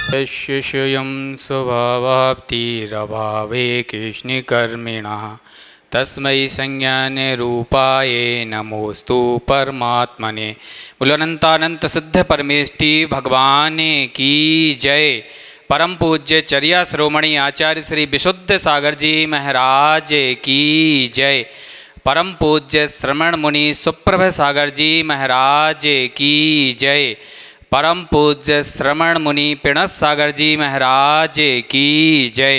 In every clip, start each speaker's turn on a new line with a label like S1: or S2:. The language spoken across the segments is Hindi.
S1: यस्य स्वयं स्वभावाप्तिरभावे कृष्णकर्मिणः तस्मै संज्ञानरूपाय नमोस्तु परमात्मने। बोलो अनंतानंत सिद्ध परमेष्टि भगवान की जय। परम पूज्य चर्या श्रोमणी आचार्य श्री विशुद्ध सागर जी महाराज की जय। परम पूज्य श्रमण मुनि सुप्रभ सागर जी महाराज की जय। परम पूज्य श्रमण मुनि पिणस सागर जी महाराज की जय।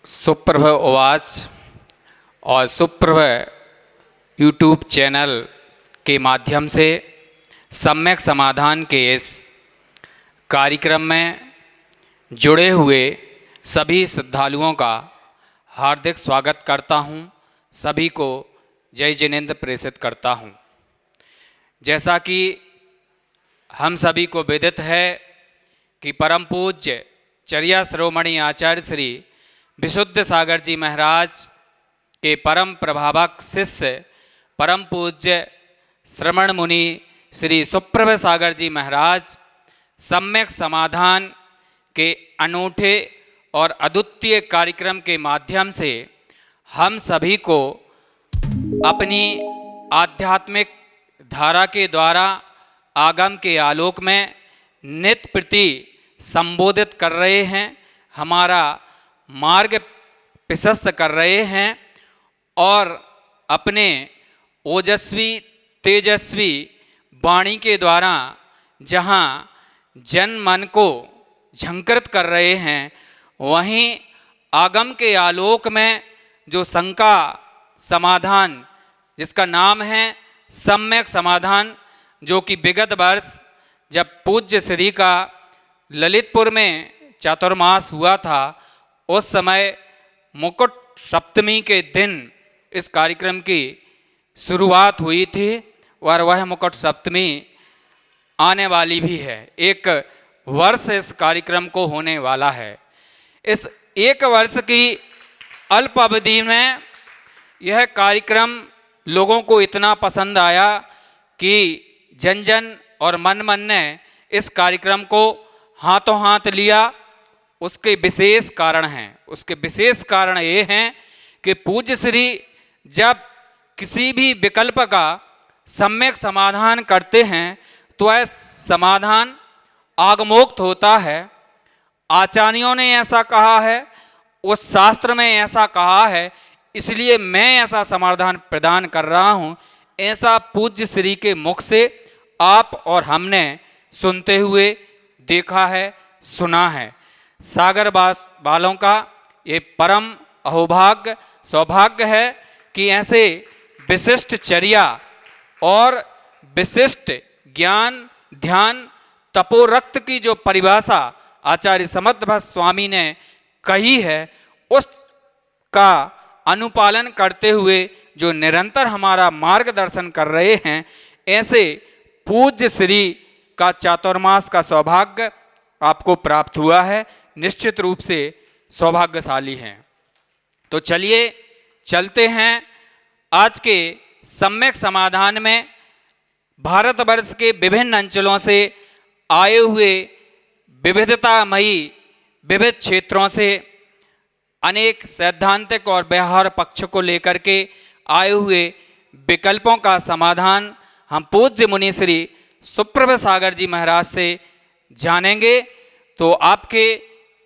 S1: सुप्रभ उवाच और सुप्रभ यूट्यूब चैनल के माध्यम से सम्यक समाधान के इस कार्यक्रम में जुड़े हुए सभी श्रद्धालुओं का हार्दिक स्वागत करता हूं। सभी को जय जिनेंद्र प्रेषित करता हूं। जैसा कि हम सभी को विदित है कि परम पूज्य चर्या श्रोमणी आचार्य श्री विशुद्ध सागर जी महाराज के परम प्रभावक शिष्य परम पूज्य श्रमण मुनि श्री सुप्रभ सागर जी महाराज सम्यक समाधान के अनूठे और अद्वितीय कार्यक्रम के माध्यम से हम सभी को अपनी आध्यात्मिक धारा के द्वारा आगम के आलोक में नित्य प्रति संबोधित कर रहे हैं, हमारा मार्ग प्रशस्त कर रहे हैं और अपने ओजस्वी तेजस्वी वाणी के द्वारा जहाँ जन मन को झंकृत कर रहे हैं, वहीं आगम के आलोक में जो शंका समाधान जिसका नाम है सम्यक समाधान, जो कि विगत वर्ष जब पूज्य श्री का ललितपुर में चातुर्मास हुआ था, उस समय मुकुट सप्तमी के दिन इस कार्यक्रम की शुरुआत हुई थी और वह मुकुट सप्तमी आने वाली भी है। एक वर्ष इस कार्यक्रम को होने वाला है। इस एक वर्ष की अल्प अवधि में यह कार्यक्रम लोगों को इतना पसंद आया कि जन जन और मन मन ने इस कार्यक्रम को हाथों हाथ लिया। उसके विशेष कारण हैं। उसके विशेष कारण ये हैं कि पूज्य श्री जब किसी भी विकल्प का सम्यक समाधान करते हैं तो वह समाधान आगमोक्त होता है। आचार्यों ने ऐसा कहा है, उस शास्त्र में ऐसा कहा है, इसलिए मैं ऐसा समाधान प्रदान कर रहा हूँ। ऐसा पूज्य श्री के मुख से आप और हमने सुनते हुए देखा है, सुना है। सागरवास वालों का ये परम अहोभाग्य सौभाग्य है कि ऐसे विशिष्ट चर्या और विशिष्ट ज्ञान ध्यान तपोरक्त की जो परिभाषा आचार्य समर्थभट्ट स्वामी ने कही है, उसका अनुपालन करते हुए जो निरंतर हमारा मार्गदर्शन कर रहे हैं, ऐसे पूज्य श्री का चातुर्मास का सौभाग्य आपको प्राप्त हुआ है। निश्चित रूप से सौभाग्यशाली हैं। तो चलिए चलते हैं आज के सम्यक समाधान में। भारतवर्ष के विभिन्न अंचलों से आए हुए विविधतामयी विविध क्षेत्रों से अनेक सैद्धांतिक और व्यवहार पक्ष को लेकर के आए हुए विकल्पों का समाधान हम पूज्य मुनि श्री सुप्रभ सागर जी महाराज से जानेंगे। तो आपके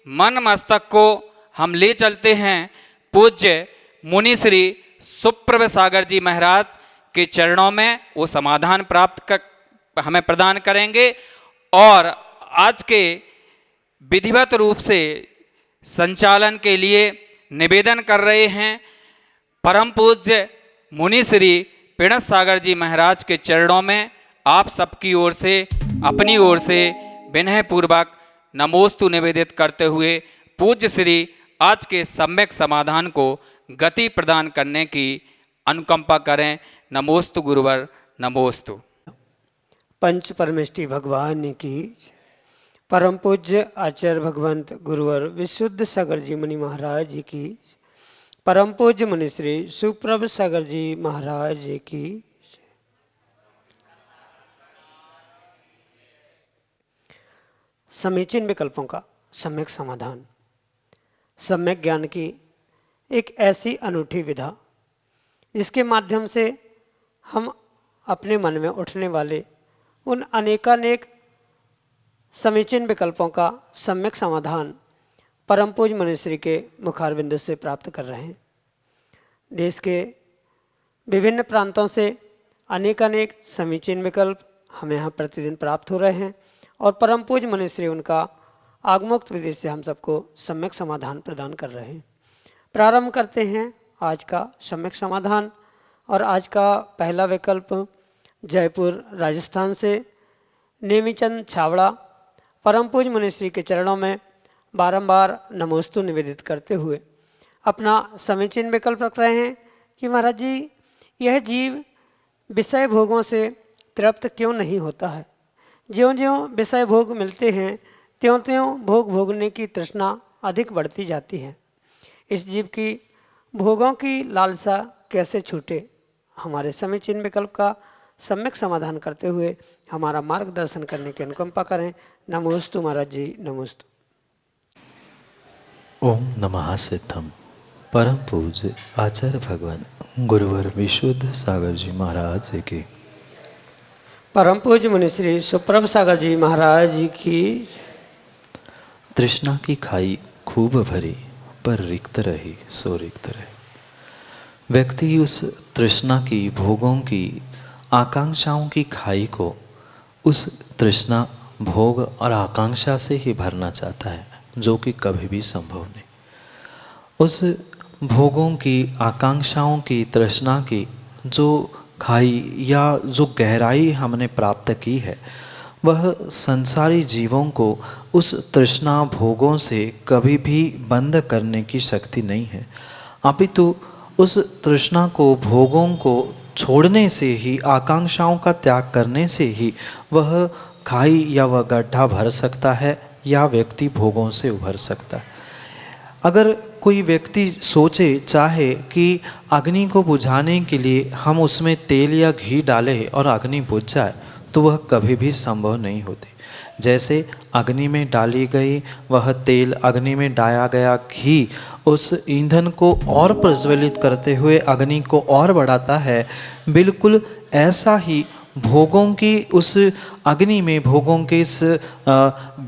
S1: मन मस्तक को हम ले चलते हैं पूज्य मुनि श्री सुप्रभ सागर जी महाराज के चरणों में। वो समाधान प्राप्त कर हमें प्रदान करेंगे और आज के विधिवत रूप से संचालन के लिए निवेदन कर रहे हैं परम पूज्य मुनि श्री पिणस सागर जी महाराज के चरणों में आप सबकी ओर से अपनी ओर से विनय पूर्वक नमोस्तु निवेदित करते हुए पूज्य श्री आज के सम्यक समाधान को गति प्रदान करने की अनुकंपा करें। नमोस्तु गुरुवर, नमोस्तु।
S2: पंच परमेष्टि भगवान की परम पूज्य आचार्य भगवंत गुरुवर विशुद्ध सागर जी मुनि महाराज की परम पूज्य मुनि श्री सुप्रभ सागर जी महाराज की समीचीन विकल्पों का सम्यक समाधान। सम्यक ज्ञान की एक ऐसी अनूठी विधा जिसके माध्यम से हम अपने मन में उठने वाले उन अनेकानेक समीचीन विकल्पों का सम्यक समाधान परम पूज्य मनुश्री के मुखारविंद से प्राप्त कर रहे हैं। देश के विभिन्न प्रांतों से अनेकानेक समीचीन विकल्प हमें यहाँ प्रतिदिन प्राप्त हो रहे हैं और परम पूज्य मनुश्री उनका आगमोक्त विधि से हम सबको सम्यक समाधान प्रदान कर रहे हैं। प्रारंभ करते हैं आज का सम्यक समाधान। और आज का पहला विकल्प जयपुर राजस्थान से नेमीचंद छावड़ा परम पूज्य मनुश्री के चरणों में बारंबार नमोस्तु निवेदित करते हुए अपना समीचीन विकल्प रख रहे हैं कि महाराज जी, यह जीव विषय भोगों से तृप्त क्यों नहीं होता है। ज्यों ज्यों विषय भोग मिलते हैं त्यों त्यों भोग भोगने की तृष्णा अधिक बढ़ती जाती है। इस जीव की भोगों की लालसा कैसे छूटे। हमारे समीचीन विकल्प का सम्यक समाधान करते हुए हमारा मार्गदर्शन करने की अनुकंपा करें। नमोस्तु महाराज जी, नमोस्तु।
S3: ओम नमः सिद्धम। परम पूज्य आचार्य भगवान गुरुवर विशुद्ध सागर जी महाराज की,
S2: परम पूज्य मुनिश्री सुप्रभ सागर जी महाराज जी की।
S3: तृष्णा की खाई खूब भरी पर रिक्त रही सो रिक्त रहे। व्यक्ति उस तृष्णा की, भोगों की, आकांक्षाओं की खाई को उस तृष्णा, भोग और आकांक्षा से ही भरना चाहता है, जो कि कभी भी संभव नहीं। उस भोगों की, आकांक्षाओं की, तृष्णा की जो खाई या जो गहराई हमने प्राप्त की है, वह संसारी जीवों को उस तृष्णा, भोगों से कभी भी बंद करने की शक्ति नहीं है। अपितु उस तृष्णा को, भोगों को छोड़ने से ही, आकांक्षाओं का त्याग करने से ही वह खाई या वह गड्ढा भर सकता है या व्यक्ति भोगों से उभर सकता है। अगर कोई व्यक्ति सोचे, चाहे कि अग्नि को बुझाने के लिए हम उसमें तेल या घी डालें और अग्नि बुझ जाए, तो वह कभी भी संभव नहीं होती। जैसे अग्नि में डाली गई वह तेल, अग्नि में डाला गया घी उस ईंधन को और प्रज्वलित करते हुए अग्नि को और बढ़ाता है, बिल्कुल ऐसा ही भोगों की उस अग्नि में, भोगों के इस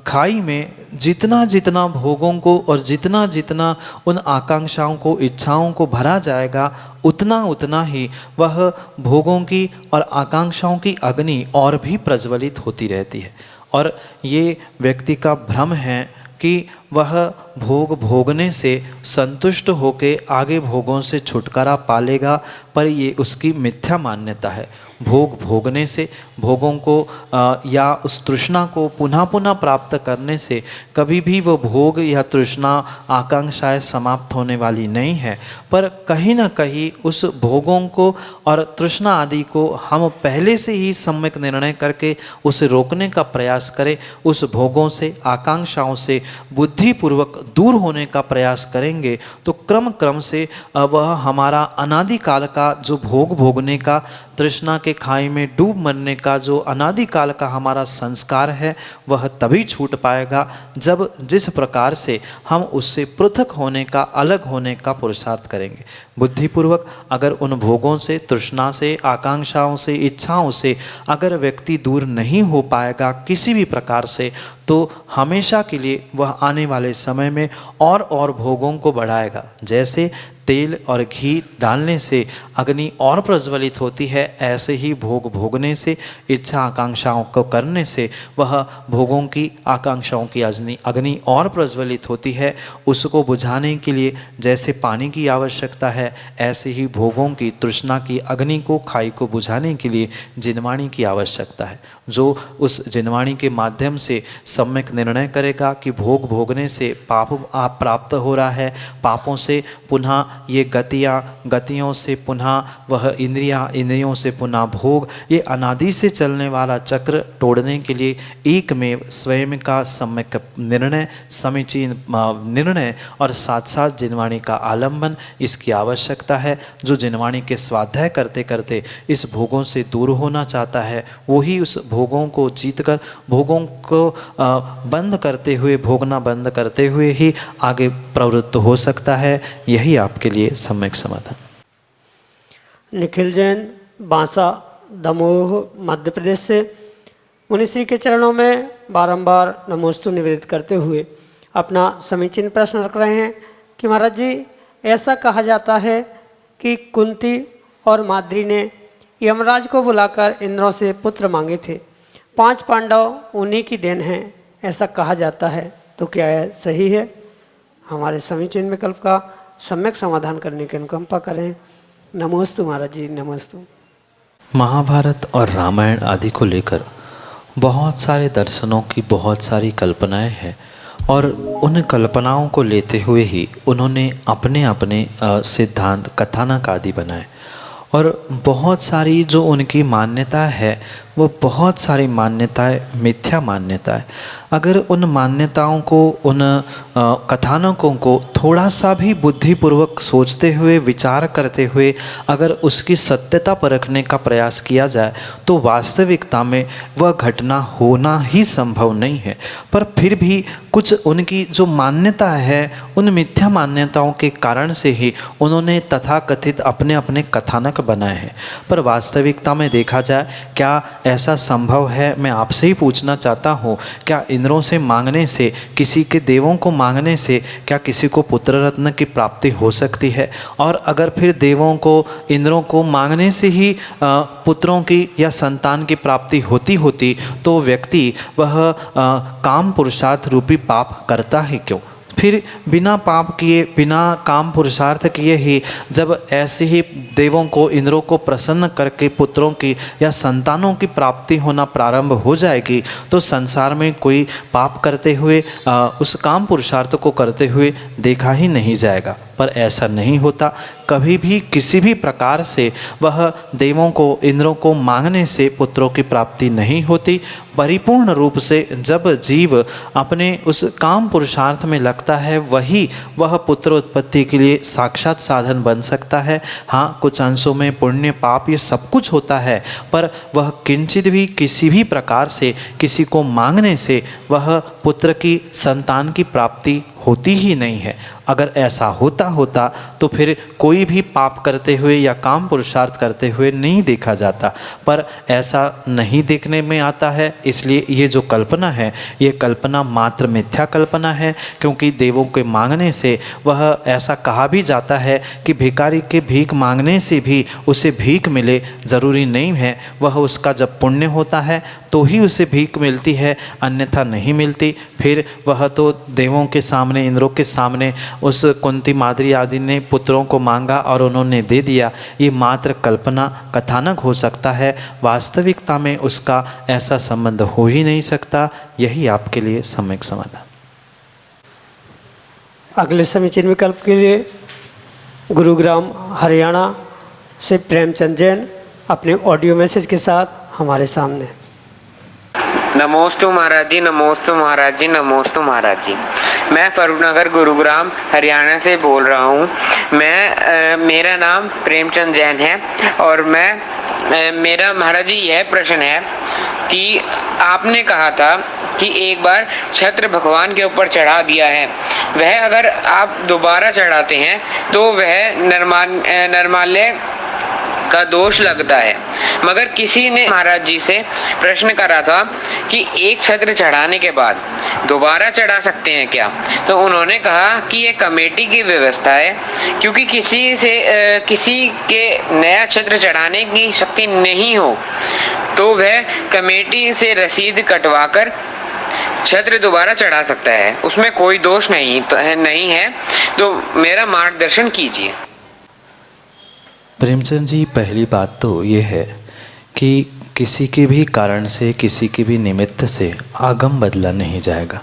S3: खाई में जितना जितना भोगों को और जितना जितना उन आकांक्षाओं को, इच्छाओं को भरा जाएगा, उतना उतना ही वह भोगों की और आकांक्षाओं की अग्नि और भी प्रज्वलित होती रहती है। और ये व्यक्ति का भ्रम है कि वह भोग भोगने से संतुष्ट होकर आगे भोगों से छुटकारा पा लेगा, पर ये उसकी मिथ्या मान्यता है। भोग भोगने से, भोगों को या उस तृष्णा को पुनः पुनः प्राप्त करने से कभी भी वो भोग या तृष्णा, आकांक्षाएं समाप्त होने वाली नहीं है। पर कहीं ना कहीं उस भोगों को और तृष्णा आदि को हम पहले से ही सम्यक निर्णय करके उसे रोकने का प्रयास करें, उस भोगों से, आकांक्षाओं से बुद्धिपूर्वक दूर होने का प्रयास करेंगे, तो क्रम क्रम से वह हमारा अनादिकाल का जो भोग भोगने का, तृष्णा के खाई में डूब मरने का जो अनादिकाल का हमारा संस्कार है, वह तभी छूट पाएगा जब जिस प्रकार से हम उससे पृथक होने का, अलग होने का पुरुषार्थ करेंगे। बुद्धिपूर्वक अगर उन भोगों से, तृष्णा से, आकांक्षाओं से, इच्छाओं से अगर व्यक्ति दूर नहीं हो पाएगा किसी भी प्रकार से, तो हमेशा के लिए वह आने वाले समय में और भोगों को बढ़ाएगा। जैसे तेल और घी डालने से अग्नि और प्रज्वलित होती है, ऐसे ही भोग भोगने से, इच्छा आकांक्षाओं को करने से वह भोगों की, आकांक्षाओं की अग्नि और प्रज्वलित होती है। उसको बुझाने के लिए जैसे पानी की आवश्यकता है, ऐसे ही भोगों की, तृष्णा की अग्नि को, खाई को बुझाने के लिए जिनवाणी की आवश्यकता है। जो उस जिनवाणी के माध्यम से सम्यक निर्णय करेगा कि भोग भोगने से पाप आप प्राप्त हो रहा है, पापों से पुनः ये गतियों से पुनः वह इंद्रियों से पुनः भोग, ये अनादि से चलने वाला चक्र तोड़ने के लिए एक में स्वयं का सम्यक निर्णय, समीचीन निर्णय और साथ साथ जिनवाणी का आलंबन, इसकी आवश्यकता है। जो जिनवाणी के स्वाध्याय करते करते इस भोगों से दूर होना चाहता है, वही उस भोगों को जीतकर, भोगों को बंद करते हुए, भोगना बंद करते हुए ही आगे प्रवृत्त हो सकता है। यही आपके लिए सम्यक समाधान।
S2: निखिल जैन, बांसा, दमोह, मध्य प्रदेश से मुनिश्री के चरणों में बारंबार नमोस्तु निवेदित करते हुए अपना समीचीन प्रश्न रख रहे हैं कि महाराज जी, ऐसा कहा जाता है कि कुंती और माद्री ने यमराज को बुलाकर इंद्रों से पुत्र मांगे थे। 5 पांडव उन्हीं की देन हैं, ऐसा कहा जाता है, तो क्या यह सही है? हमारे समीचीन विकल्प का सम्यक समाधान करने की अनुकंपा करें। नमोस्तु महाराज जी, नमोस्तु।
S3: महाभारत और रामायण आदि को लेकर बहुत सारे दर्शनों की बहुत सारी कल्पनाएं हैं और उन कल्पनाओं को लेते हुए ही उन्होंने अपने अपने सिद्धांत, कथानक आदि बनाए और बहुत सारी जो उनकी मान्यता है वो बहुत सारी मान्यताएं मिथ्या मान्यताएं। अगर उन मान्यताओं को, उन कथानकों को थोड़ा सा भी बुद्धिपूर्वक सोचते हुए, विचार करते हुए अगर उसकी सत्यता परखने का प्रयास किया जाए तो वास्तविकता में वह घटना होना ही संभव नहीं है। पर फिर भी कुछ उनकी जो मान्यता है, उन मिथ्या मान्यताओं के कारण से ही उन्होंने तथाकथित अपने अपने कथानक बनाए हैं। पर वास्तविकता में देखा जाए, क्या ऐसा संभव है? मैं आपसे ही पूछना चाहता हूँ, क्या इंद्रों से मांगने से, किसी के देवों को मांगने से क्या किसी को पुत्र रत्न की प्राप्ति हो सकती है? और अगर फिर देवों को, इंद्रों को मांगने से ही पुत्रों की या संतान की प्राप्ति होती तो व्यक्ति वह काम पुरुषार्थ रूपी पाप करता ही क्यों? फिर बिना पाप किए, बिना काम पुरुषार्थ किए ही जब ऐसे ही देवों को, इंद्रों को प्रसन्न करके पुत्रों की या संतानों की प्राप्ति होना प्रारंभ हो जाएगी तो संसार में कोई पाप करते हुए, उस काम पुरुषार्थ को करते हुए देखा ही नहीं जाएगा। पर ऐसा नहीं होता। कभी भी किसी भी प्रकार से वह देवों को, इंद्रों को मांगने से पुत्रों की प्राप्ति नहीं होती। परिपूर्ण रूप से जब जीव अपने उस काम पुरुषार्थ में लगता है, वही वह पुत्र उत्पत्ति के लिए साक्षात साधन बन सकता है। हाँ, कुछ अंशों में पुण्य पाप ये सब कुछ होता है, पर वह किंचित भी किसी भी प्रकार से किसी को मांगने से वह पुत्र की, संतान की प्राप्ति होती ही नहीं है। अगर ऐसा होता तो फिर कोई भी पाप करते हुए या काम पुरुषार्थ करते हुए नहीं देखा जाता। पर ऐसा नहीं देखने में आता है, इसलिए ये जो कल्पना है, ये कल्पना मात्र मिथ्या कल्पना है। क्योंकि देवों के मांगने से वह, ऐसा कहा भी जाता है कि भिखारी के भीख मांगने से भी उसे भीख मिले, ज़रूरी नहीं है। वह उसका जब पुण्य होता है तो ही उसे भीख मिलती है, अन्यथा नहीं मिलती। फिर वह तो देवों के सामने, इंद्रों के सामने उस कुंती, माद्री आदि ने पुत्रों को मांगा और उन्होंने दे दिया। ये मात्र कल्पना, कथानक हो सकता है। वास्तविकता में उसका ऐसा संबंध हो ही नहीं सकता। यही आपके लिए सम्यक समाधान।
S2: अगले समीचीन विकल्प के लिए गुरुग्राम, हरियाणा से प्रेमचंद जैन अपने ऑडियो मैसेज के साथ हमारे सामने।
S4: नमोस्तु महाराज जी, नमोस्तु महाराज जी, नमोस्तु महाराज जी। मैं फरूखनगर, गुरुग्राम, हरियाणा से बोल रहा हूँ। मेरा नाम प्रेमचंद जैन है और मेरा महाराज जी यह प्रश्न है कि आपने कहा था कि एक बार छत्र भगवान के ऊपर चढ़ा दिया है, वह अगर आप दोबारा चढ़ाते हैं तो वह निर्माल्य का दोष लगता है। मगर किसी ने महाराज जी से प्रश्न करा था कि एक छत्र चढ़ाने के बाद दोबारा चढ़ा सकते हैं क्या? तो उन्होंने कहा कि ये कमेटी की व्यवस्था है, क्योंकि किसी के नया छत्र चढ़ाने की शक्ति नहीं हो तो वह कमेटी से रसीद कटवाकर छत्र दोबारा चढ़ा सकता है, उसमें कोई दोष नहीं है। तो मेरा मार्गदर्शन कीजिए।
S3: प्रेमचंद जी, पहली बात तो ये है कि किसी के भी कारण से, किसी के भी निमित्त से आगम बदला नहीं जाएगा।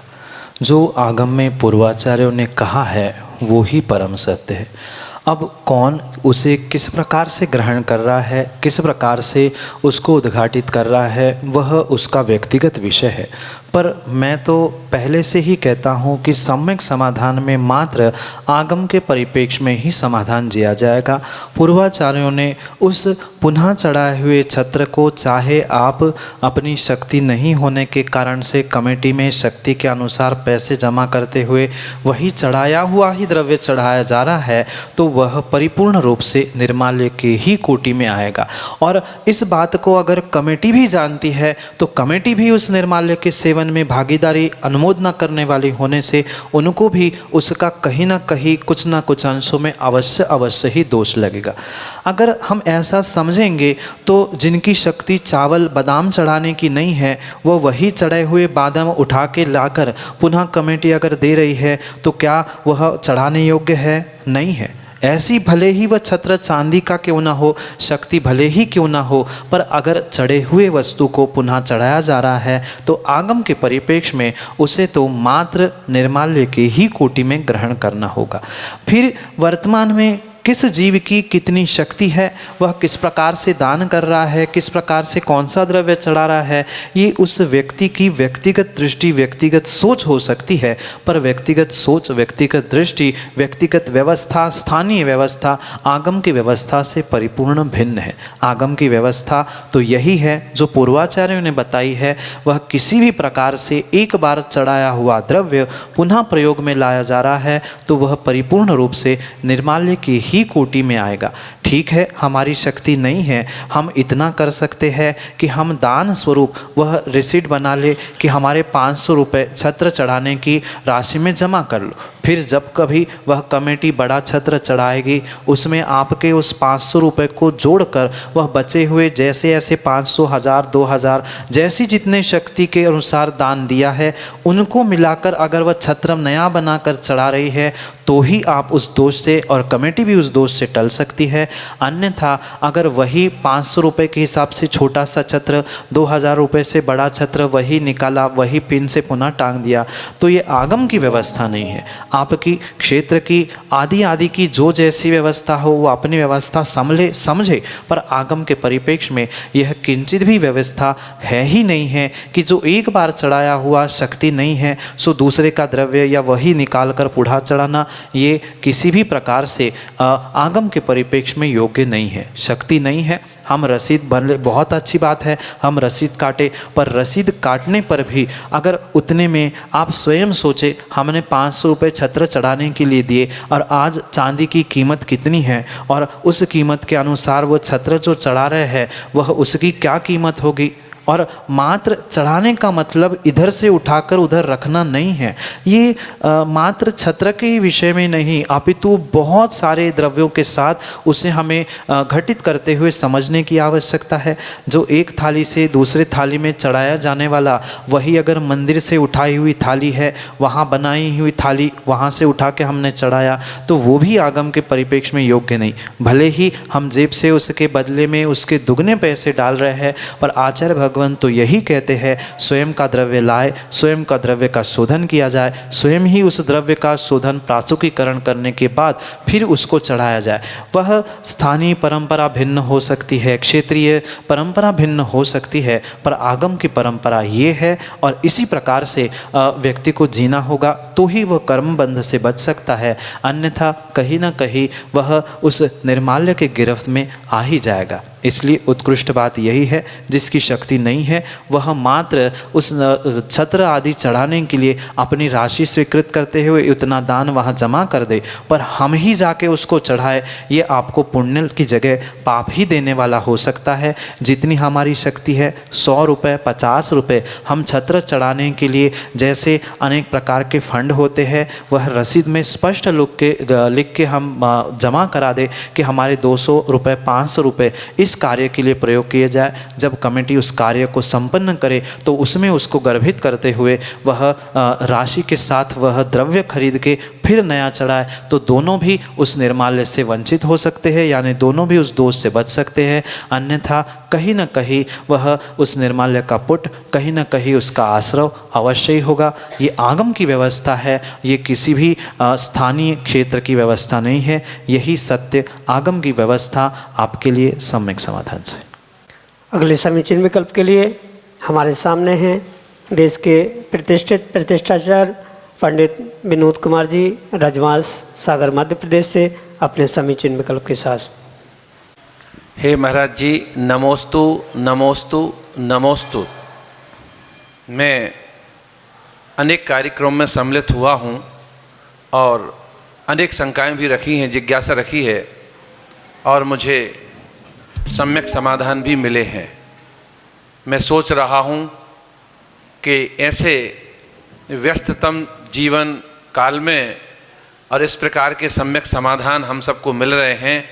S3: जो आगम में पूर्वाचार्यों ने कहा है वो ही परम सत्य है। अब कौन उसे किस प्रकार से ग्रहण कर रहा है, किस प्रकार से उसको उद्घाटित कर रहा है, वह उसका व्यक्तिगत विषय है। पर मैं तो पहले से ही कहता हूँ कि सम्यक समाधान में मात्र आगम के परिप्रेक्ष्य में ही समाधान दिया जाएगा। पूर्वाचार्यों ने उस पुनः चढ़ाए हुए छत्र को, चाहे आप अपनी शक्ति नहीं होने के कारण से कमेटी में शक्ति के अनुसार पैसे जमा करते हुए वही चढ़ाया हुआ ही द्रव्य चढ़ाया जा रहा है, तो वह परिपूर्ण रूप से निर्माल्य के ही कोटि में आएगा। और इस बात को अगर कमेटी भी जानती है तो कमेटी भी उस निर्माल्य के सेवन में भागीदारी अनुमोदन करने वाली होने से उनको भी उसका कहीं ना कहीं कुछ ना कुछ अंशों में अवश्य ही दोष लगेगा। अगर हम ऐसा समझेंगे तो जिनकी शक्ति चावल बादाम चढ़ाने की नहीं है, वो वही चढ़े हुए बादाम उठा के लाकर पुनः कमेटी अगर दे रही है तो क्या वह चढ़ाने योग्य है? नहीं है। ऐसी भले ही वह छत्र चांदी का क्यों ना हो, शक्ति भले ही क्यों ना हो, पर अगर चढ़े हुए वस्तु को पुनः चढ़ाया जा रहा है तो आगम के परिप्रेक्ष्य में उसे तो मात्र निर्माल्य के ही कोटि में ग्रहण करना होगा। फिर वर्तमान में किस जीव की कितनी शक्ति है, वह किस प्रकार से दान कर रहा है, किस प्रकार से कौन सा द्रव्य चढ़ा रहा है, ये उस व्यक्ति की व्यक्तिगत दृष्टि, व्यक्तिगत सोच हो सकती है। पर व्यक्तिगत सोच, व्यक्तिगत दृष्टि, व्यक्तिगत व्यवस्था, स्थानीय व्यवस्था आगम की व्यवस्था से परिपूर्ण भिन्न है। आगम की व्यवस्था तो यही है जो पूर्वाचार्यों ने बताई है, वह किसी भी प्रकार से एक बार चढ़ाया हुआ द्रव्य पुनः प्रयोग में लाया जा रहा है तो वह परिपूर्ण रूप से निर्माल्य की ही कोटि में आएगा। ठीक है, हमारी शक्ति नहीं है, हम इतना कर सकते हैं कि हम दान स्वरूप वह रिसीट बना ले कि हमारे 500 रुपये छत्र चढ़ाने की राशि में जमा कर लो। फिर जब कभी वह कमेटी बड़ा छत्र चढ़ाएगी उसमें आपके उस 500 रुपये को जोड़कर वह बचे हुए जैसे ऐसे 500, 1000, 2000 जैसी जितने शक्ति के अनुसार दान दिया है उनको मिलाकर अगर वह छत्र नया बनाकर चढ़ा रही है तो ही आप उस दोष से और कमेटी भी उस दोष से टल सकती है। अन्यथा अगर वही 500 रुपये के हिसाब से छोटा सा छत्र 2000 रुपये से बड़ा छत्र वही निकाला, वही पिन से पुनः टांग दिया, तो ये आगम की व्यवस्था नहीं है। आपकी क्षेत्र की आदि की जो जैसी व्यवस्था हो वो अपनी व्यवस्था समझे, पर आगम के परिप्रेक्ष्य में यह किंचित भी व्यवस्था है ही नहीं है कि जो एक बार चढ़ाया हुआ शक्ति नहीं है सो दूसरे का द्रव्य या वही निकाल कर पुढ़ा चढ़ाना, ये किसी भी प्रकार से आगम के परिप्रेक्ष्य में योग्य नहीं है। शक्ति नहीं है, हम रसीद भले बहुत अच्छी बात है हम रसीद काटे, पर रसीद काटने पर भी अगर उतने में आप स्वयं सोचे हमने 500 रुपये छत्र चढ़ाने के लिए दिए और आज चांदी की कीमत कितनी है और उस कीमत के अनुसार वो छत्र जो चढ़ा रहे हैं वह उसकी क्या कीमत होगी। और मात्र चढ़ाने का मतलब इधर से उठाकर उधर रखना नहीं है, ये मात्र छत्र के विषय में नहीं अपितु बहुत सारे द्रव्यों के साथ उसे हमें घटित करते हुए समझने की आवश्यकता है। जो एक थाली से दूसरे थाली में चढ़ाया जाने वाला वही अगर मंदिर से उठाई हुई थाली है, वहाँ बनाई हुई थाली वहाँ से उठा के हमने चढ़ाया तो वो भी आगम के परिप्रेक्ष्य में योग्य नहीं। भले ही हम जेब से उसके बदले में उसके दुगने पैसे डाल रहे हैं, पर आचार्य भगवान तो यही कहते हैं स्वयं का द्रव्य लाए, स्वयं का द्रव्य का शोधन किया जाए, स्वयं ही उस द्रव्य का शोधन प्रासुकीकरण करने के बाद फिर उसको चढ़ाया जाए। वह स्थानीय परंपरा भिन्न हो सकती है, क्षेत्रीय परंपरा भिन्न हो सकती है, पर आगम की परंपरा ये है और इसी प्रकार से व्यक्ति को जीना होगा तो ही वह कर्म बंध से बच सकता है, अन्यथा कहीं ना कहीं वह उस निर्माल्य के गिरफ्त में आ ही जाएगा। इसलिए उत्कृष्ट बात यही है जिसकी शक्ति नहीं है वह मात्र उस छत्र आदि चढ़ाने के लिए अपनी राशि स्वीकृत करते हुए उतना दान वहाँ जमा कर दे, पर हम ही जाके उसको चढ़ाए, ये आपको पुण्य की जगह पाप ही देने वाला हो सकता है। जितनी हमारी शक्ति है 100 रुपये, 50 रुपये हम छत्र चढ़ाने के लिए जैसे अनेक प्रकार के फंड होते हैं वह रसीद में स्पष्ट लिख के हम जमा करा दे कि हमारे 200 रुपये, 500 रुपये इस कार्य के लिए प्रयोग किए जाए। जब कमेटी उस कार्य को संपन्न करे तो उसमें उसको गर्भित करते हुए वह राशि के साथ वह द्रव्य खरीद के फिर नया चढ़ाए तो दोनों भी उस निर्माल्य से वंचित हो सकते हैं, यानी दोनों भी उस दोष से बच सकते हैं। अन्यथा कहीं न कहीं वह उस निर्माल्य का पुट, कहीं न कहीं उसका आश्रव अवश्य ही होगा। ये आगम की व्यवस्था है, ये किसी भी स्थानीय क्षेत्र की व्यवस्था नहीं है। यही सत्य आगम की व्यवस्था आपके लिए सम्यक समाधान से।
S2: अगले समीचीन विकल्प के लिए हमारे सामने हैं देश के प्रतिष्ठित प्रतिष्ठाचार्य पंडित विनोद कुमार जी, रजवांस सागर मध्य प्रदेश से, अपने समीचीन विकल्प के साथ।
S5: हे महाराज जी, नमोस्तु नमोस्तु नमोस्तु। मैं अनेक कार्यक्रम में सम्मिलित हुआ हूँ और अनेक शंकाएं भी रखी हैं, जिज्ञासा रखी है और मुझे सम्यक समाधान भी मिले हैं। मैं सोच रहा हूँ कि ऐसे व्यस्ततम जीवन काल में और इस प्रकार के सम्यक समाधान हम सबको मिल रहे हैं,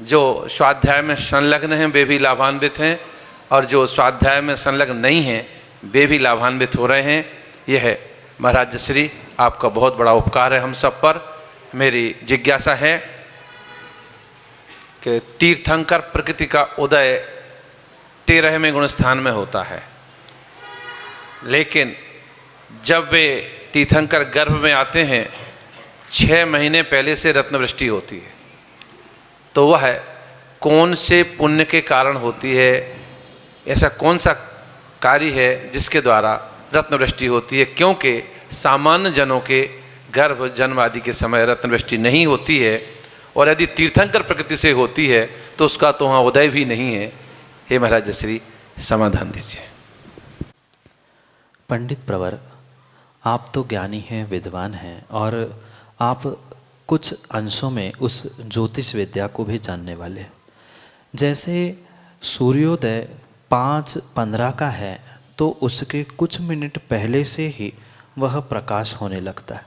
S5: जो स्वाध्याय में संलग्न हैं वे भी लाभान्वित हैं और जो स्वाध्याय में संलग्न नहीं हैं वे भी लाभान्वित हो रहे हैं। यह महाराज श्री आपका बहुत बड़ा उपकार है हम सब पर। मेरी जिज्ञासा है कि तीर्थंकर प्रकृति का उदय 13वें गुण स्थान में होता है, लेकिन जब वे तीर्थंकर गर्भ में आते हैं 6 महीने पहले से रत्नवृष्टि होती है। तो वह कौन से पुण्य के कारण होती है? ऐसा कौन सा कार्य है जिसके द्वारा रत्नवृष्टि होती है? क्योंकि सामान्य जनों के गर्भ जन्म आदि के समय रत्नवृष्टि नहीं होती है, और यदि तीर्थंकर प्रकृति से होती है तो उसका तो वहाँ उदय भी नहीं है। हे महाराज श्री समाधान दीजिए।
S3: पंडित प्रवर, आप तो ज्ञानी हैं, विद्वान हैं और आप कुछ अंशों में उस ज्योतिष विद्या को भी जानने वाले हैं। जैसे सूर्योदय 5:15 का है तो उसके कुछ मिनट पहले से ही वह प्रकाश होने लगता है,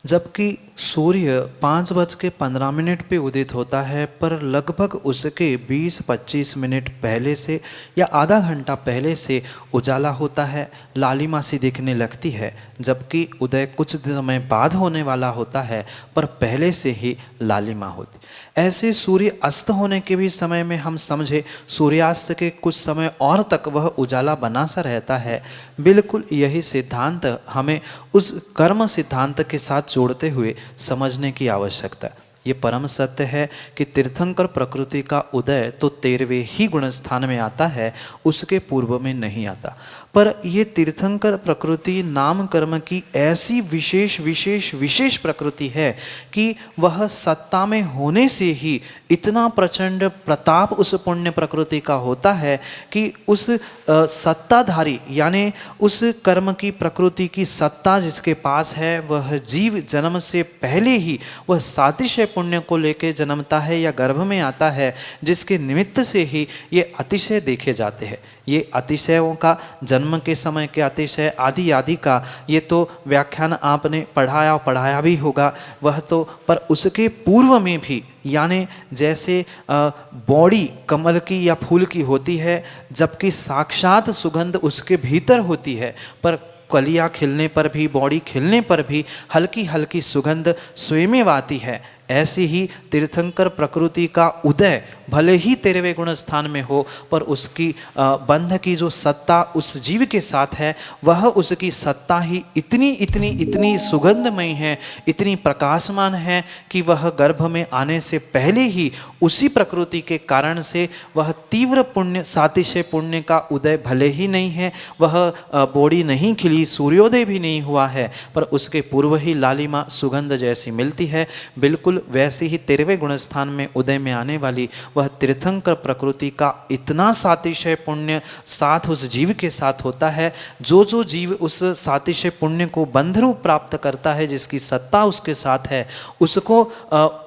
S3: जबकि सूर्य 5:15 पे उदित होता है, पर लगभग उसके 20-25 मिनट पहले से या आधा घंटा पहले से उजाला होता है, लालिमा सी दिखने लगती है, जबकि उदय कुछ समय बाद होने वाला होता है पर पहले से ही लालिमा होती। ऐसे सूर्य अस्त होने के भी समय में हम समझे सूर्यास्त के कुछ समय और तक वह उजाला बना सा रहता है। बिल्कुल यही सिद्धांत हमें उस कर्म सिद्धांत के साथ जोड़ते हुए समझने की आवश्यकता है। ये परम सत्य है कि तीर्थंकर प्रकृति का उदय तो 13वें ही गुण स्थान में आता है, उसके पूर्व में नहीं आता। पर ये तीर्थंकर प्रकृति नाम कर्म की ऐसी विशेष विशेष विशेष प्रकृति है कि वह सत्ता में होने से ही इतना प्रचंड प्रताप उस पुण्य प्रकृति का होता है कि उस सत्ताधारी यानी उस कर्म की प्रकृति की सत्ता जिसके पास है, वह जीव जन्म से पहले ही वह सातिशय पुण्य को लेके जन्मता है या गर्भ में आता है, जिसके निमित्त से ही ये अतिशय देखे जाते हैं। ये अतिशयों का जन्म के समय के अतिशय आदि आदि का ये तो व्याख्यान आपने पढ़ाया भी होगा, वह तो पर उसके पूर्व में भी यानी जैसे बॉडी कमल की या फूल की होती है, जबकि साक्षात सुगंध उसके भीतर होती है, पर कलियाँ खिलने पर भी बॉडी खिलने पर भी हल्की हल्की सुगंध स्वयं आती है। ऐसी ही तीर्थंकर प्रकृति का उदय भले ही 13वें गुण स्थान में हो, पर उसकी बंध की जो सत्ता उस जीव के साथ है, वह उसकी सत्ता ही इतनी सुगंधमयी है, इतनी प्रकाशमान है कि वह गर्भ में आने से पहले ही उसी प्रकृति के कारण से वह तीव्र पुण्य सातिशय पुण्य का उदय भले ही नहीं है, वह बॉडी नहीं खिली, सूर्योदय भी नहीं हुआ है, पर उसके पूर्व ही लालिमा सुगंध जैसी मिलती है। बिल्कुल वैसे ही 13वें गुण स्थान में उदय में आने वाली वह तीर्थंकर प्रकृति का इतना सातिशय पुण्य साथ उस जीव के साथ होता है। जो जीव उस सातिशय पुण्य को बंध रूप प्राप्त करता है, जिसकी सत्ता उसके साथ है, उसको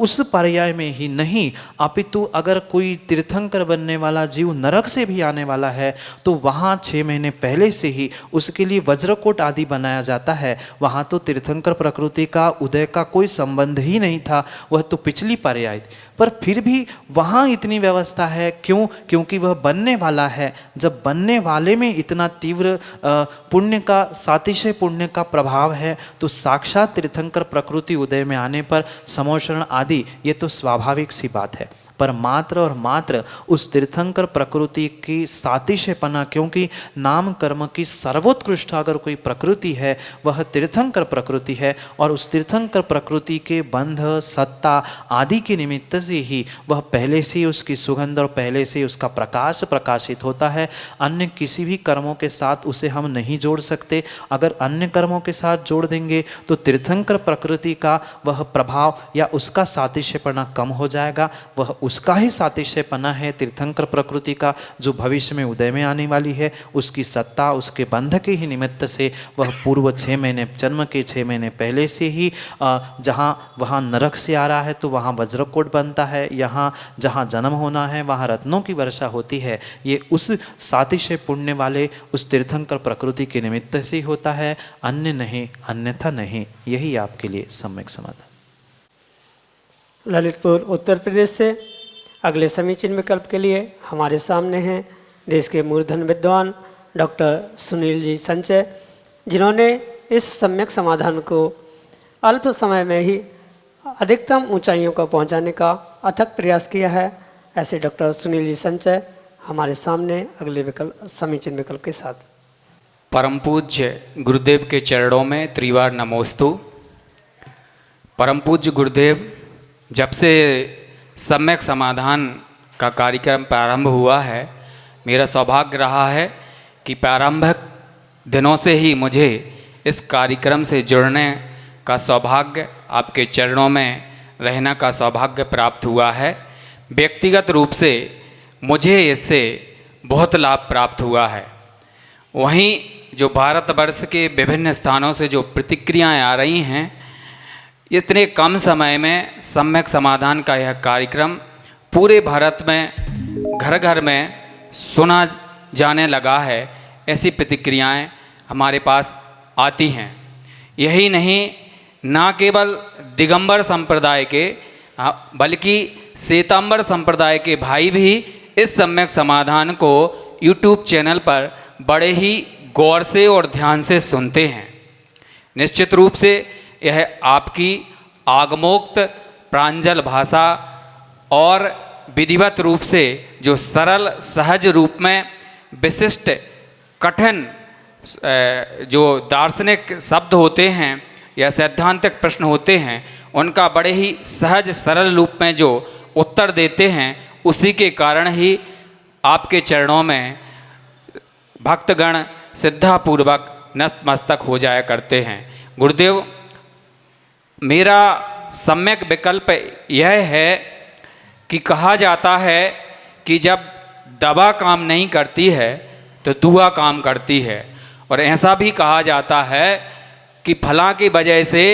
S3: उस पर्याय में ही नहीं अपितु अगर कोई तीर्थंकर बनने वाला जीव नरक से भी आने वाला है तो वहाँ 6 महीने पहले से ही उसके लिए वज्रकोट आदि बनाया जाता है। वहाँ तो तीर्थंकर प्रकृति का उदय का कोई संबंध ही नहीं था, वह तो पिछली पर्याय थी, पर फिर भी वहाँ इतनी व्यवस्था है। क्यों? क्योंकि वह बनने वाला है। जब बनने वाले में इतना तीव्र पुण्य का सातिशय पुण्य का प्रभाव है तो साक्षात तीर्थंकर प्रकृति उदय में आने पर समोषण आदि ये तो स्वाभाविक सी बात है। पर मात्र और मात्र उस तीर्थंकर प्रकृति की सातिशयपना, क्योंकि नाम कर्म की सर्वोत्कृष्ट अगर कोई प्रकृति है वह तीर्थंकर प्रकृति है, और उस तीर्थंकर प्रकृति के बंध सत्ता आदि के निमित्त से ही वह पहले से ही उसकी सुगंध और पहले से उसका प्रकाश प्रकाशित होता है। अन्य किसी भी कर्मों के साथ उसे हम नहीं जोड़ सकते। अगर अन्य कर्मों के साथ जोड़ देंगे तो तीर्थंकर प्रकृति का वह प्रभाव या उसका सातिशयपना कम हो जाएगा। वह उसका ही सातिशयपना है तीर्थंकर प्रकृति का, जो भविष्य में उदय में आने वाली है। उसकी सत्ता उसके बंध के ही निमित्त से वह पूर्व 6 महीने, जन्म के 6 महीने पहले से ही जहाँ वहाँ नरक से आ रहा है तो वहाँ वज्रकोट बनता है, यहाँ जहाँ जन्म होना है वहाँ रत्नों की वर्षा होती है। ये उस सातिशय पुण्य वाले उस तीर्थंकर प्रकृति के निमित्त से होता है, अन्य नहीं, अन्यथा नहीं। यही आपके लिए सम्यक समाधान।
S2: ललितपुर उत्तर प्रदेश से अगले समीचीन विकल्प के लिए हमारे सामने हैं देश के मूर्धन विद्वान डॉक्टर सुनील जी संचय, जिन्होंने इस सम्यक समाधान को अल्प समय में ही अधिकतम ऊंचाइयों को पहुंचाने का अथक प्रयास किया है। ऐसे डॉक्टर सुनील जी संचय हमारे सामने अगले विकल्प, समीचीन विकल्प के साथ।
S1: परम पूज्य गुरुदेव के चरणों में त्रिवार नमोस्तु। परम पूज्य गुरुदेव, जब से सम्यक समाधान का कार्यक्रम प्रारंभ हुआ है, मेरा सौभाग्य रहा है कि प्रारंभिक दिनों से ही मुझे इस कार्यक्रम से जुड़ने का सौभाग्य, आपके चरणों में रहने का सौभाग्य प्राप्त हुआ है। व्यक्तिगत रूप से मुझे इससे बहुत लाभ प्राप्त हुआ है। वहीं जो भारतवर्ष के विभिन्न स्थानों से जो प्रतिक्रियाएं आ रही हैं, इतने कम समय में सम्यक समाधान का यह कार्यक्रम पूरे भारत में घर घर में सुना जाने लगा है, ऐसी प्रतिक्रियाएं हमारे पास आती हैं। यही नहीं, ना केवल दिगंबर संप्रदाय के बल्कि श्वेतांबर संप्रदाय के भाई भी इस सम्यक समाधान को YouTube चैनल पर बड़े ही गौर से और ध्यान से सुनते हैं। निश्चित रूप से यह आपकी आगमोक्त प्रांजल भाषा और विधिवत रूप से जो सरल सहज रूप में विशिष्ट कठिन जो दार्शनिक शब्द होते हैं या सैद्धांतिक प्रश्न होते हैं, उनका बड़े ही सहज सरल रूप में जो उत्तर देते हैं, उसी के कारण ही आपके चरणों में भक्तगण श्रद्धापूर्वक नतमस्तक हो जाया करते हैं। गुरुदेव, मेरा सम्यक विकल्प यह है कि कहा जाता है कि जब दवा काम नहीं करती है तो दुआ काम करती है, और ऐसा भी कहा जाता है कि फलां की वजह से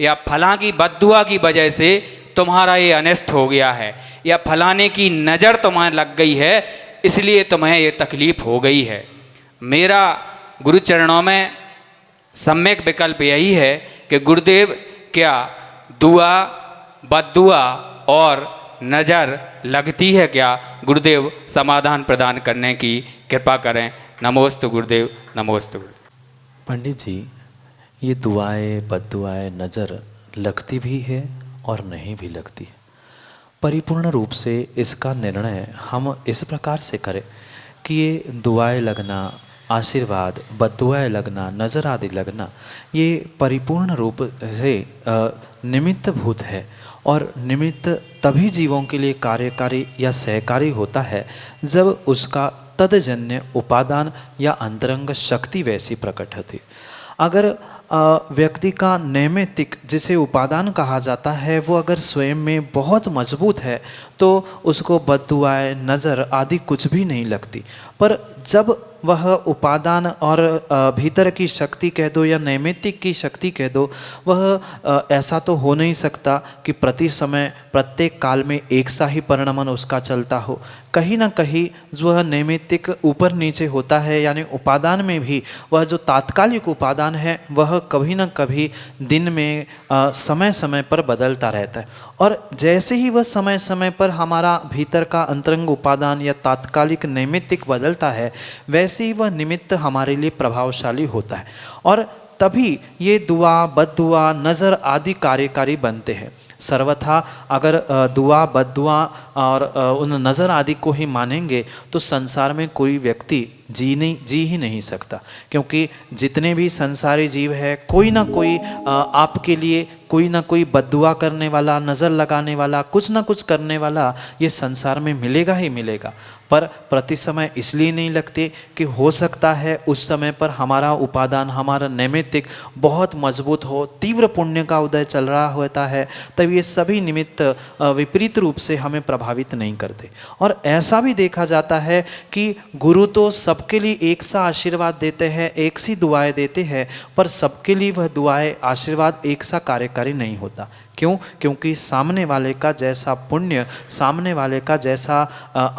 S1: या फलां की बद्दुआ की वजह से तुम्हारा ये अनिष्ट हो गया है, या फलाने की नज़र तुम्हें लग गई है इसलिए तुम्हें ये तकलीफ़ हो गई है। मेरा गुरु चरणों में सम्यक विकल्प यही है कि गुरुदेव, क्या दुआ, बद्दुआ और नज़र लगती है क्या? गुरुदेव समाधान प्रदान करने की कृपा करें। नमोस्तु गुरुदेव, नमोस्तु गुरुदेव।
S3: पंडित जी, ये दुआएं, बद्दुआएं, नज़र लगती भी है और नहीं भी लगती है। परिपूर्ण रूप से इसका निर्णय हम इस प्रकार से करें कि ये दुआएं लगना, आशीर्वाद, बद्दुआएं लगना, नज़र आदि लगना, ये परिपूर्ण रूप से निमित्त भूत है, और निमित्त तभी जीवों के लिए कार्यकारी या सहकारी होता है जब उसका तदजन्य उपादान या अंतरंग शक्ति वैसी प्रकट होती। अगर व्यक्ति का नैमित्तिक, जिसे उपादान कहा जाता है, वो अगर स्वयं में बहुत मजबूत है तो उसको बद्दुआएं, नज़र आदि कुछ भी नहीं लगती। पर जब वह उपादान और भीतर की शक्ति कह दो या नैमित्तिक की शक्ति कह दो, वह ऐसा तो हो नहीं सकता कि प्रति समय प्रत्येक काल में एक सा ही परिणमन उसका चलता हो। कहीं ना कहीं जो वह नैमित्तिक ऊपर नीचे होता है, यानी उपादान में भी वह जो तात्कालिक उपादान है वह कभी ना कभी दिन में समय समय पर बदलता रहता है। और जैसे ही वह समय समय पर हमारा भीतर का अंतरंग उपादान या तात्कालिक नैमित्तिक बदलता है, वैसे ही वह निमित्त हमारे लिए प्रभावशाली होता है, और तभी ये दुआ, बद्दुआ, नज़र आदि कार्यकारी बनते हैं। सर्वथा अगर दुआ बद्दुआ और उन नज़र आदि को ही मानेंगे तो संसार में कोई व्यक्ति जी ही नहीं सकता, क्योंकि जितने भी संसारी जीव है कोई ना कोई आपके लिए कोई ना कोई बद्दुआ करने वाला, नज़र लगाने वाला, कुछ ना कुछ करने वाला ये संसार में मिलेगा ही मिलेगा। पर प्रति समय इसलिए नहीं लगते कि हो सकता है उस समय पर हमारा उपादान, हमारा नैमित्तिक बहुत मजबूत हो, तीव्र पुण्य का उदय चल रहा होता है, तब ये सभी निमित्त विपरीत रूप से हमें प्रभावित नहीं करते। और ऐसा भी देखा जाता है कि गुरु तो सबके लिए एक सा आशीर्वाद देते हैं, एक सी दुआएं देते हैं, पर सबके लिए वह दुआएं आशीर्वाद एक सा कार्यकारी नहीं होता। क्यों? क्योंकि सामने वाले का जैसा पुण्य, सामने वाले का जैसा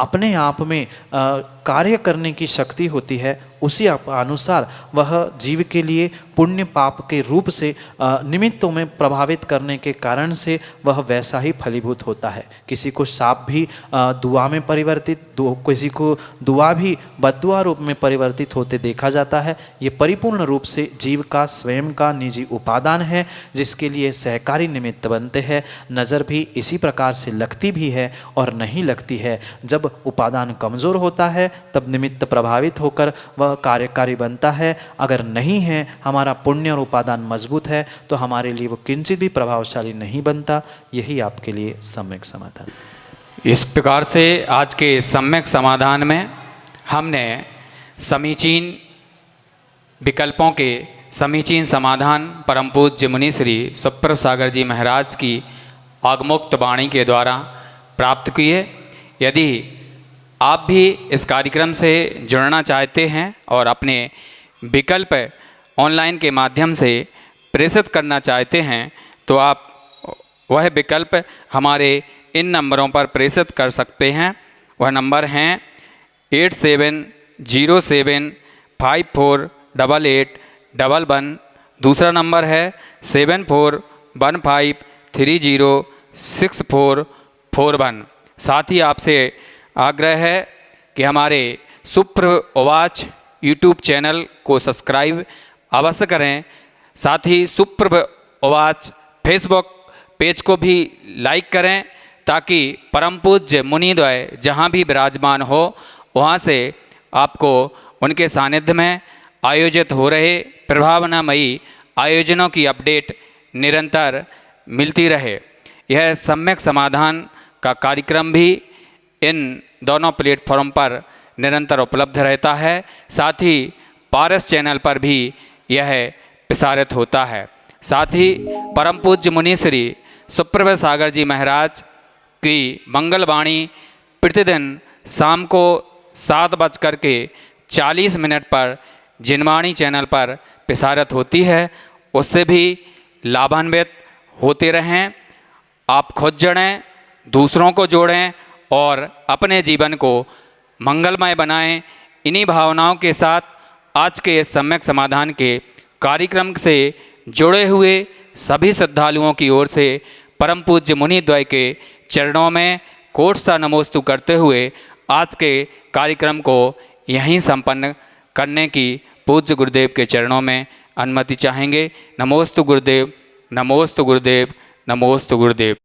S3: अपने आप में कार्य करने की शक्ति होती है, उसी अनुसार वह जीव के लिए पुण्य पाप के रूप से निमित्तों में प्रभावित करने के कारण से वह वैसा ही फलीभूत होता है। किसी को शाप भी दुआ में परिवर्तित, किसी को दुआ भी बद्दुआ रूप में परिवर्तित होते देखा जाता है। ये परिपूर्ण रूप से जीव का स्वयं का निजी उपादान है, जिसके लिए सहकारी निमित्त बनते हैं। नज़र भी इसी प्रकार से लगती भी है और नहीं लगती है। जब उपादान कमज़ोर होता है तब निमित्त प्रभावित होकर वह कार्यकारी बनता है। अगर नहीं है, हमारा पुण्य और उपादान मजबूत है, तो हमारे लिए वो किंचित भी प्रभावशाली नहीं बनता। यही आपके लिए सम्यक समाधान।
S1: इस प्रकार से आज के सम्यक समाधान में हमने समीचीन विकल्पों के समीचीन समाधान परम पूज्य मुनि श्री सुप्रभ सागर जी महाराज की आगमोक्त वाणी के द्वारा प्राप्त किए। यदि आप भी इस कार्यक्रम से जुड़ना चाहते हैं और अपने विकल्प ऑनलाइन के माध्यम से प्रेषित करना चाहते हैं, तो आप वह विकल्प हमारे इन नंबरों पर प्रेषित कर सकते हैं। वह नंबर हैं 8707548811। दूसरा नंबर है 7415306441। साथ ही आपसे आग्रह है कि हमारे सुप्रभ उवाच यूट्यूब चैनल को सब्सक्राइब अवश्य करें। साथ ही सुप्रभ उवाच फेसबुक पेज को भी लाइक करें, ताकि परम पूज्य मुनिद्वय जहाँ भी विराजमान हो वहाँ से आपको उनके सानिध्य में आयोजित हो रहे प्रभावनामयी आयोजनों की अपडेट निरंतर मिलती रहे। यह सम्यक समाधान का कार्यक्रम भी इन दोनों प्लेटफॉर्म पर निरंतर उपलब्ध रहता है। साथ ही पारस चैनल पर भी यह प्रसारित होता है। साथ ही परम पूज्य मुनि श्री सुप्रभ सागर जी महाराज की मंगलवाणी प्रतिदिन शाम को 7:40 पर जिनवाणी चैनल पर प्रसारित होती है। उससे भी लाभान्वित होते रहें। आप खुद जुड़ें, दूसरों को जोड़ें और अपने जीवन को मंगलमय बनाएं। इन्हीं भावनाओं के साथ आज के इस सम्यक समाधान के कार्यक्रम से जुड़े हुए सभी श्रद्धालुओं की ओर से परम पूज्य मुनिद्वय के चरणों में कोट सा नमोस्तु करते हुए आज के कार्यक्रम को यहीं संपन्न करने की पूज्य गुरुदेव के चरणों में अनुमति चाहेंगे। नमोस्तु गुरुदेव, नमोस्तु गुरुदेव, नमोस्तु गुरुदेव।